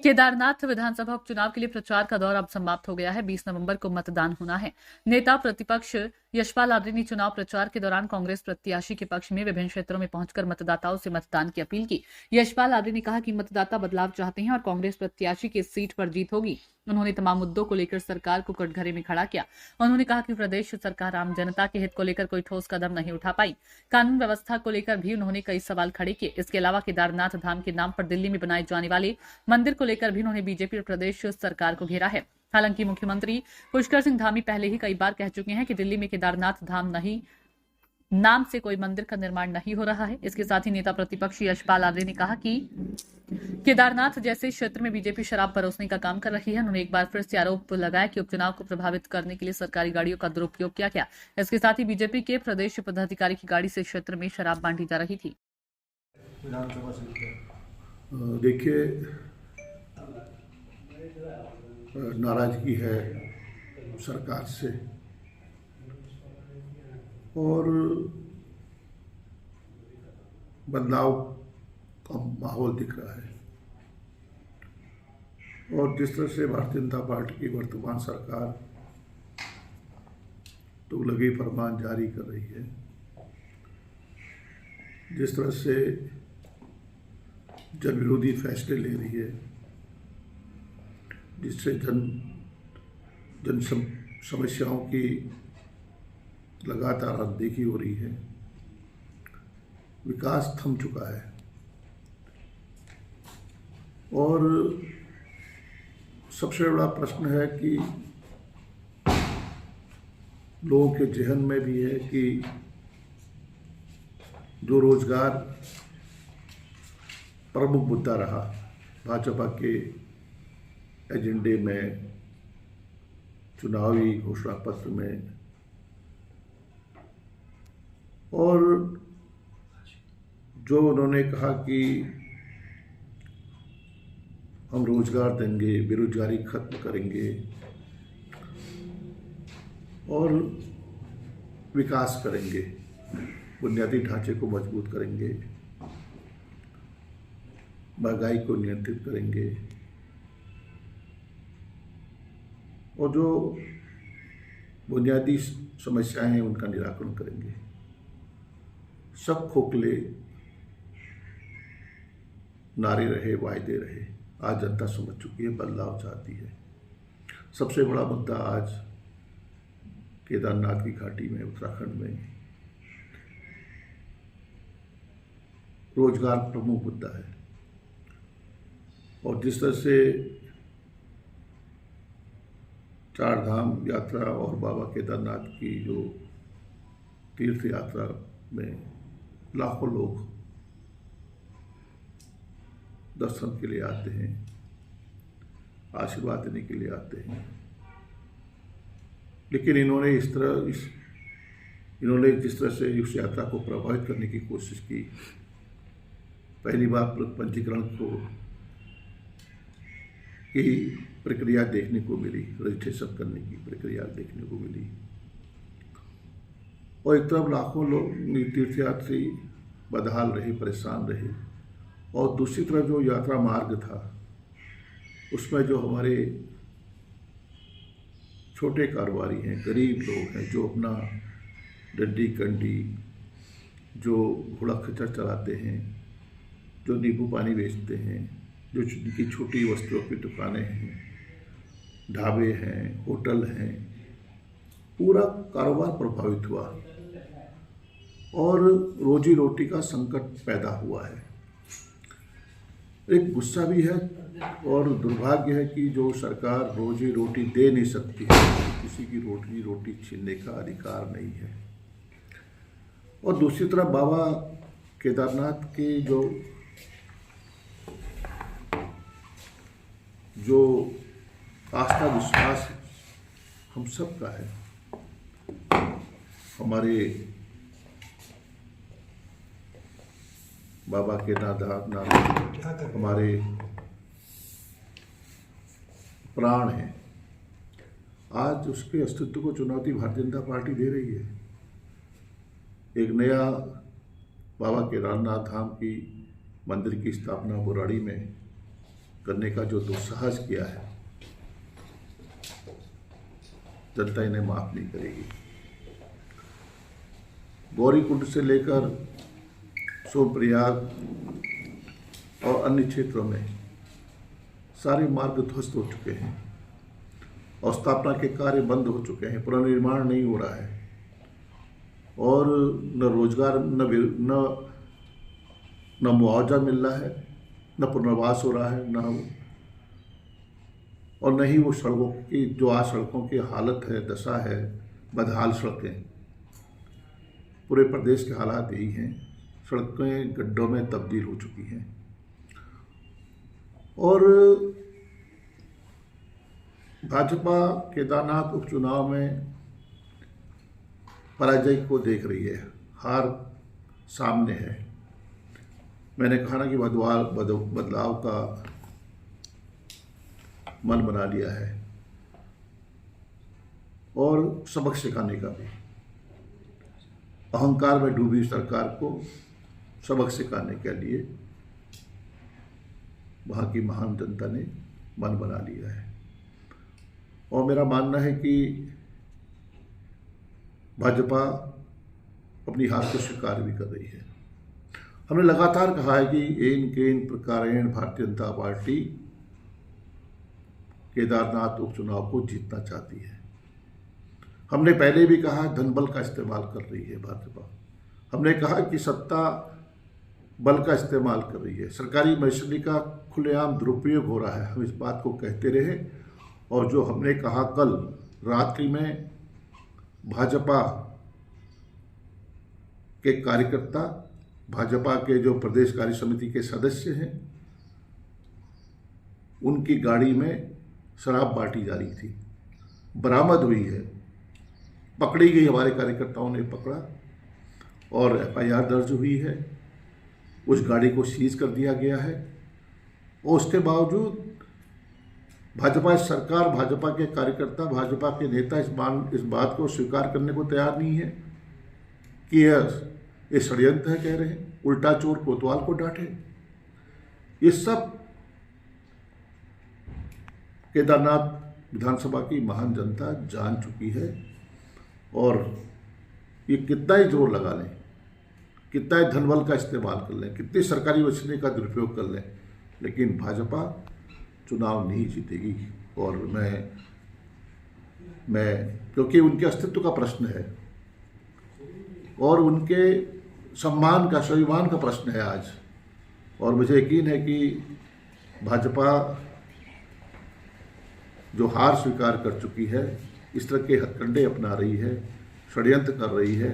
केदारनाथ विधानसभा उपचुनाव के लिए प्रचार का दौर अब समाप्त हो गया है। 20 नवंबर को मतदान होना है। नेता प्रतिपक्ष यशपाल आर्य ने चुनाव प्रचार के दौरान कांग्रेस प्रत्याशी के पक्ष में विभिन्न क्षेत्रों में पहुंचकर मतदाताओं से मतदान की अपील की। यशपाल आर्य ने कहा कि मतदाता बदलाव चाहते हैं और कांग्रेस प्रत्याशी की इस सीट पर जीत होगी। उन्होंने तमाम मुद्दों को लेकर सरकार को कटघरे में खड़ा किया। उन्होंने कहा कि प्रदेश सरकार आम जनता के हित को लेकर कोई ठोस कदम नहीं उठा पाई। कानून व्यवस्था को लेकर भी उन्होंने कई सवाल खड़े किए। इसके अलावा केदारनाथ धाम के नाम पर दिल्ली में बनाए जाने वाले मंदिर को लेकर भी उन्होंने बीजेपी और प्रदेश सरकार को घेरा है। हालांकि मुख्यमंत्री पुष्कर सिंह धामी पहले ही कई बार कह चुके हैं कि दिल्ली में केदारनाथ धाम नहीं नाम से कोई मंदिर का निर्माण नहीं हो रहा है। इसके साथ ही नेता प्रतिपक्ष यशपाल आर्य ने कहा कि केदारनाथ जैसे क्षेत्र में बीजेपी शराब परोसने का काम कर रही है। उन्होंने एक बार फिर से आरोप लगाया कि उपचुनाव को प्रभावित करने के लिए सरकारी गाड़ियों का दुरुपयोग किया गया। इसके साथ ही बीजेपी के प्रदेश पदाधिकारी की गाड़ी से क्षेत्र में शराब बांटी जा रही थी। देखिए, नाराजगी है सरकार से और बदलाव का माहौल दिख रहा है। और जिस तरह से भारतीय जनता पार्टी की वर्तमान सरकार तुगलकी फरमान जारी कर रही है, जिस तरह से जन विरोधी फैसले ले रही है, जिससे जन समस्याओं की लगातार अनदेखी हो रही है, विकास थम चुका है और सबसे बड़ा प्रश्न है कि लोगों के जहन में भी है कि जो रोजगार प्रमुख मुद्दा रहा भाजपा के एजेंडे में, चुनावी घोषणा पत्र में, और जो उन्होंने कहा कि हम रोजगार देंगे, बेरोजगारी खत्म करेंगे और विकास करेंगे, बुनियादी ढांचे को मजबूत करेंगे, महंगाई को नियंत्रित करेंगे और जो बुनियादी समस्याएं हैं उनका निराकरण करेंगे। सब खोखले नारे रहे, वायदे रहे। आज जनता समझ चुकी है, बदलाव चाहती है। सबसे बड़ा मुद्दा आज केदारनाथ की घाटी में, उत्तराखंड में रोजगार प्रमुख मुद्दा है। और जिस तरह से चार धाम यात्रा और बाबा केदारनाथ की जो तीर्थ यात्रा में लाखों लोग दर्शन के लिए आते हैं, आशीर्वाद देने के लिए आते हैं, लेकिन इन्होंने जिस तरह से इस यात्रा को प्रभावित करने की कोशिश की, पहली बार पंजीकरण की प्रक्रिया देखने को मिली, रजिस्ट्रेशन करने की प्रक्रिया देखने को मिली और एक तरफ लाखों लोग तीर्थयात्री बदहाल रहे, परेशान रहे और दूसरी तरफ जो यात्रा मार्ग था उसमें जो हमारे छोटे कारोबारी हैं, गरीब लोग हैं, जो अपना डंडी कंडी, जो घोड़ा खच्चर चलाते हैं, जो नींबू पानी बेचते हैं, जो जिनकी छोटी वस्तुओं की दुकानें हैं, ढाबे हैं, होटल हैं, पूरा कारोबार प्रभावित हुआ और रोजी रोटी का संकट पैदा हुआ है। एक गुस्सा भी है और दुर्भाग्य है कि जो सरकार रोजी रोटी दे नहीं सकती है, किसी की रोटी छीनने का अधिकार नहीं है। और दूसरी तरफ बाबा केदारनाथ के जो आस्था विश्वास हम सब का है, हमारे बाबा केदारनाथ हमारे प्राण हैं। आज उसके अस्तित्व को चुनौती भारतीय जनता पार्टी दे रही है। एक नया बाबा केदारनाथ धाम की मंदिर की स्थापना बुराड़ी में करने का जो दुस्साहस किया है, जनता इन्हें माफ नहीं करेगी। गौरीकुंड से लेकर सोनप्रयाग और अन्य क्षेत्रों में सारे मार्ग ध्वस्त हो चुके हैं और स्थापना के कार्य बंद हो चुके हैं, पुनर्निर्माण नहीं हो रहा है और न रोजगार न मुआवजा मिल रहा है, न पुनर्वास हो रहा है, और न ही वो सड़कों की जो आज सड़कों की हालत है, दशा है, बदहाल सड़कें। पूरे प्रदेश के हालात यही हैं, सड़कें गड्ढों में तब्दील हो चुकी हैं और भाजपा केदारनाथ उपचुनाव में पराजय को देख रही है, हार सामने है। मैंने कहा ना कि बदलाव का मन बना लिया है और सबक सिखाने का भी। अहंकार में डूबी सरकार को सबक सिखाने के लिए वहाँ की महान जनता ने मन बना लिया है और मेरा मानना है कि भाजपा अपनी हार को स्वीकार भी कर रही है। हमने लगातार कहा है कि एन केन प्रकारेण भारतीय जनता पार्टी केदारनाथ उपचुनाव को जीतना चाहती है। हमने पहले भी कहा धनबल का इस्तेमाल कर रही है भाजपा। हमने कहा कि सत्ता बल का इस्तेमाल कर रही है, सरकारी मशीनरी का खुलेआम दुरुपयोग हो रहा है। हम इस बात को कहते रहे और जो हमने कहा कल रात्रि में भाजपा के कार्यकर्ता, भाजपा के जो प्रदेश कार्य समिति के सदस्य हैं, उनकी गाड़ी में शराब बांटी जा रही थी, बरामद हुई है, पकड़ी गई। हमारे कार्यकर्ताओं ने पकड़ा और FIR दर्ज हुई है, उस गाड़ी को सीज कर दिया गया है और उसके बावजूद भाजपा सरकार, भाजपा के कार्यकर्ता, भाजपा के नेता इस बात को स्वीकार करने को तैयार नहीं है कि ये षड्यंत्र है, कह रहे हैं उल्टा चोर कोतवाल को डांटे। ये सब केदारनाथ विधानसभा की महान जनता जान चुकी है और ये कितना ही जोर लगा लें, कितना ही धनबल का इस्तेमाल कर लें, कितनी सरकारी मशीनरी का दुरुपयोग कर लें, लेकिन भाजपा चुनाव नहीं जीतेगी। और मैं क्योंकि उनके अस्तित्व का प्रश्न है और उनके सम्मान का, स्वाभिमान का प्रश्न है आज। और मुझे यकीन है कि भाजपा जो हार स्वीकार कर चुकी है, इस तरह के हथकंडे अपना रही है, षड्यंत्र कर रही है,